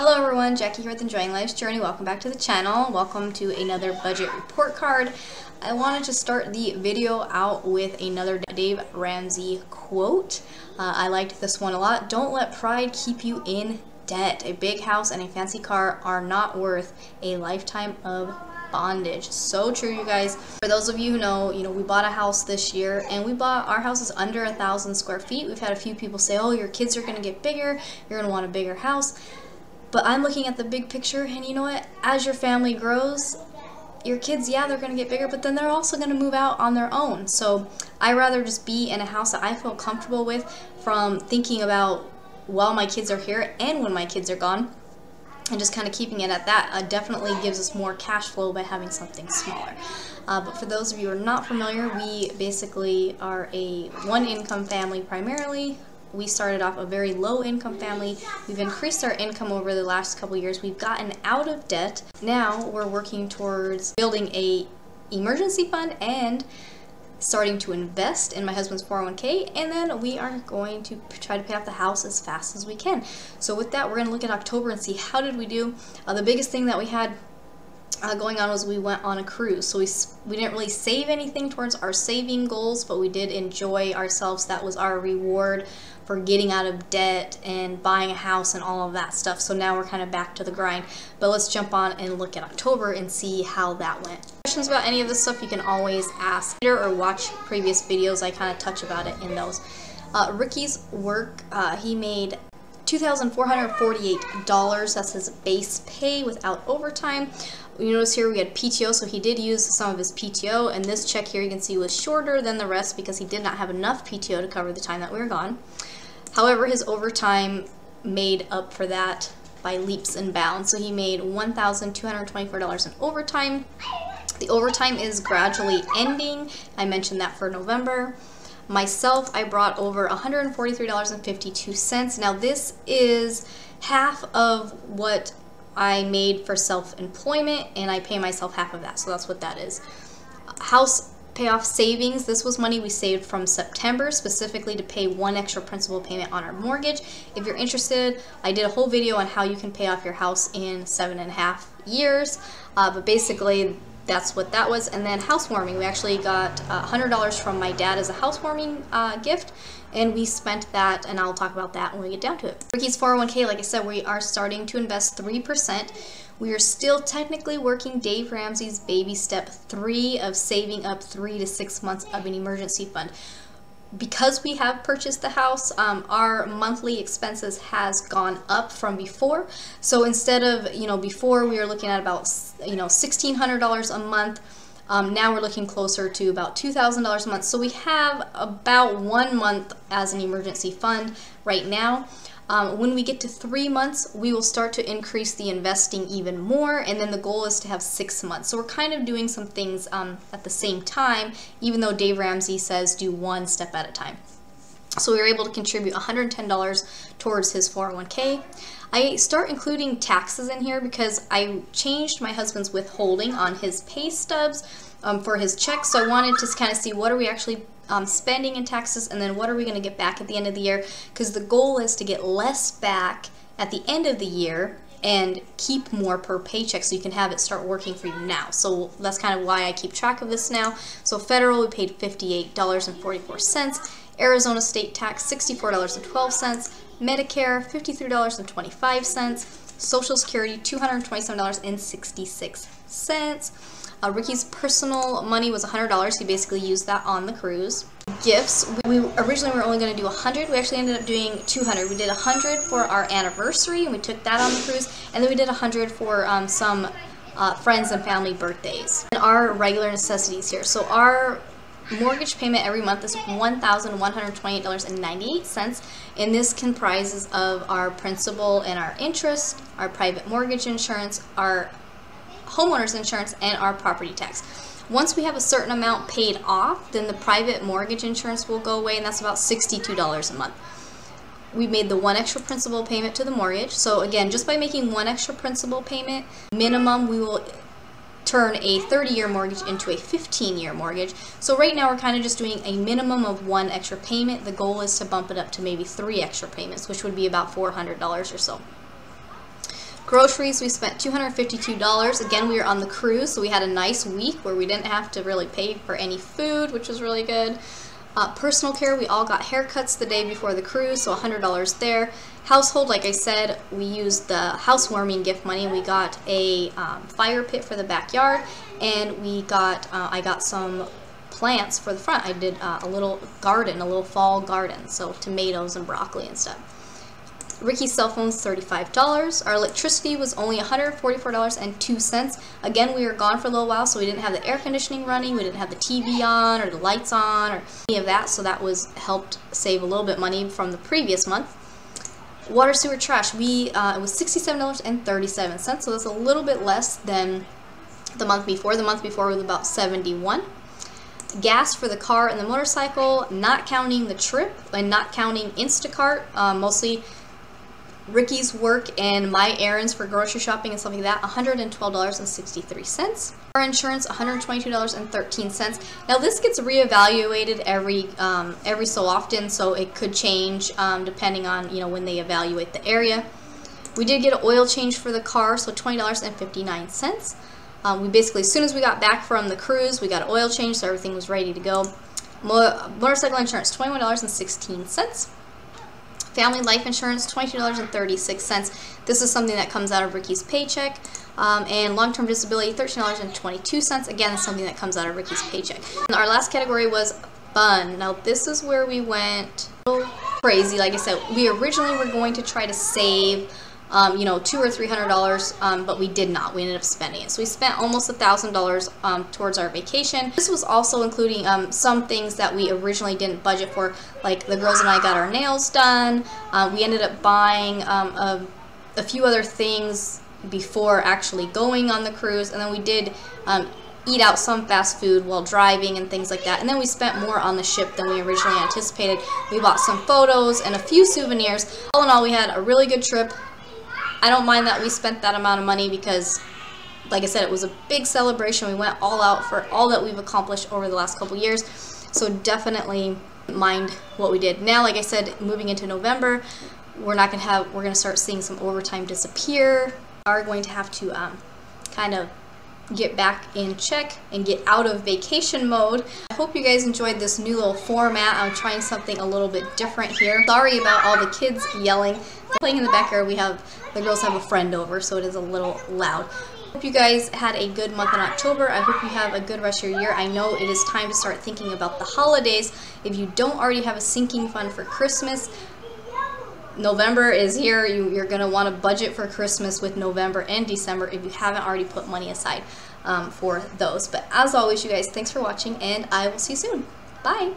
Hello everyone, Jackie here with Enjoying Life's Journey. Welcome back to the channel. Welcome to another budget report card. I wanted to start the video out with another Dave Ramsey quote. I liked this one a lot. Don't let pride keep you in debt. A big house and a fancy car are not worth a lifetime of bondage. So true, you guys. For those of you who know, we bought a house this year, and our house is under 1,000 square feet. We've had a few people say, oh, your kids are going to get bigger, you're going to want a bigger house. But I'm looking at the big picture, and you know what? As your family grows, your kids, yeah, they're going to get bigger, but then they're also going to move out on their own. So I'd rather just be in a house that I feel comfortable with, from thinking about while my kids are here and when my kids are gone, and just kind of keeping it at that. Definitely gives us more cash flow by having something smaller. But for those of you who are not familiar, we basically are a one-income family primarily. We started off a very low-income family. We've increased our income over the last couple years. We've gotten out of debt. Now we're working towards building a emergency fund and starting to invest in my husband's 401k, and then we are going to try to pay off the house as fast as we can. So with that, we're going to look at October and see how did we do. The biggest thing that we had going on was we went on a cruise. So we didn't really save anything towards our saving goals, but we did enjoy ourselves. That was our reward for getting out of debt and buying a house and all of that stuff. So now we're kind of back to the grind. But let's jump on and look at October and see how that went. Questions about any of this stuff, you can always ask later or watch previous videos. I kind of touch about it in those. Ricky's work, he made $2,448. That's his base pay without overtime. You notice here we had PTO, so he did use some of his PTO, and this check here you can see was shorter than the rest because he did not have enough PTO to cover the time that we were gone. However, his overtime made up for that by leaps and bounds. So he made $1,224 in overtime. The overtime is gradually ending. I mentioned that for November. Myself, I brought over $143.52. Now this is half of what I made for self-employment, and I pay myself half of that, so that's what that is. House payoff savings, this was money we saved from September specifically to pay one extra principal payment on our mortgage. If you're interested, I did a whole video on how you can pay off your house in 7.5 years, but basically that's what that was. And then housewarming, we actually got $100 from my dad as a housewarming gift, and we spent that, and I'll talk about that when we get down to it. Ricky's 401k, like I said, we are starting to invest 3%. We are still technically working Dave Ramsey's baby step 3 of saving up 3 to 6 months of an emergency fund. Because we have purchased the house, our monthly expenses has gone up from before. So instead of, before we were looking at about, $1,600 a month, now we're looking closer to about $2,000 a month. So we have about 1 month as an emergency fund right now. When we get to 3 months, we will start to increase the investing even more, and then the goal is to have 6 months. So we're kind of doing some things at the same time, even though Dave Ramsey says do one step at a time. So we were able to contribute $110 towards his 401k. I start including taxes in here because I changed my husband's withholding on his pay stubs for his checks. So I wanted to kind of see what are we actually spending in taxes, and then what are we going to get back at the end of the year, because the goal is to get less back at the end of the year and keep more per paycheck so you can have it start working for you now. So that's kind of why I keep track of this now. So federal, we paid $58.44. Arizona state tax, $64.12. Medicare, $53.25. Social Security, $227.66. Ricky's personal money was $100. He basically used that on the cruise. Gifts, we originally were only going to do 100. We actually ended up doing 200. We did 100 for our anniversary, and we took that on the cruise. And then we did 100 for some friends and family birthdays. And our regular necessities here. So our mortgage payment every month is $1,128.98, and this comprises of our principal and our interest, our private mortgage insurance, our homeowner's insurance, and our property tax. Once we have a certain amount paid off, then the private mortgage insurance will go away, and that's about $62 a month. We made the one extra principal payment to the mortgage. So again, just by making one extra principal payment, minimum we will turn a 30-year mortgage into a 15-year mortgage. So right now we're kind of just doing a minimum of one extra payment. The goal is to bump it up to maybe 3 extra payments, which would be about $400 or so. Groceries, we spent $252. Again, we were on the cruise, so we had a nice week where we didn't have to really pay for any food, which was really good. Personal care, we all got haircuts the day before the cruise, so $100 there. Household, like I said, we used the housewarming gift money. We got a fire pit for the backyard, and I got some plants for the front. I did a little garden, a little fall garden, so tomatoes and broccoli and stuff. Ricky's cell phone's $35. Our electricity was only $144.02. Again, we were gone for a little while, so we didn't have the air conditioning running, we didn't have the TV on or the lights on or any of that, so that helped save a little bit money from the previous month. Water, sewer, trash, it was $67.37, so that's a little bit less than the month before. The month before was about $71. Gas for the car and the motorcycle, not counting the trip and not counting Instacart, mostly Ricky's work and my errands for grocery shopping and stuff like that, $112.63. Car insurance, $122.13. Now this gets reevaluated every so often, so it could change depending on when they evaluate the area. We did get an oil change for the car, so $20.59. We basically, as soon as we got back from the cruise, we got an oil change, so everything was ready to go. Motorcycle insurance, $21.16. Family life insurance, $22.36. This is something that comes out of Ricky's paycheck. And long-term disability, $13.22. Again, something that comes out of Ricky's paycheck. And our last category was fun. Now, this is where we went crazy. Like I said, we originally were going to try to save $200 or $300, but we did not. We ended up spending it. So we spent almost $1,000 towards our vacation. This was also including some things that we originally didn't budget for, like the girls and I got our nails done. We ended up buying a few other things before actually going on the cruise, and then we did eat out some fast food while driving and things like that, and then we spent more on the ship than we originally anticipated. We bought some photos and a few souvenirs. All in all, we had a really good trip. I don't mind that we spent that amount of money because, like I said, it was a big celebration. We went all out for all that we've accomplished over the last couple years, so definitely mind what we did. Now, like I said, moving into November, we're going to start seeing some overtime disappear. We are going to have to kind of get back in check and get out of vacation mode. I hope you guys enjoyed this new little format. I'm trying something a little bit different here. Sorry about all the kids yelling. Playing in the backyard, the girls have a friend over, so it is a little loud. Hope you guys had a good month in October. I hope you have a good rest of your year. I know it is time to start thinking about the holidays. If you don't already have a sinking fund for Christmas, November is here. You're going to want to budget for Christmas with November and December if you haven't already put money aside for those. But as always, you guys, thanks for watching, and I will see you soon. Bye!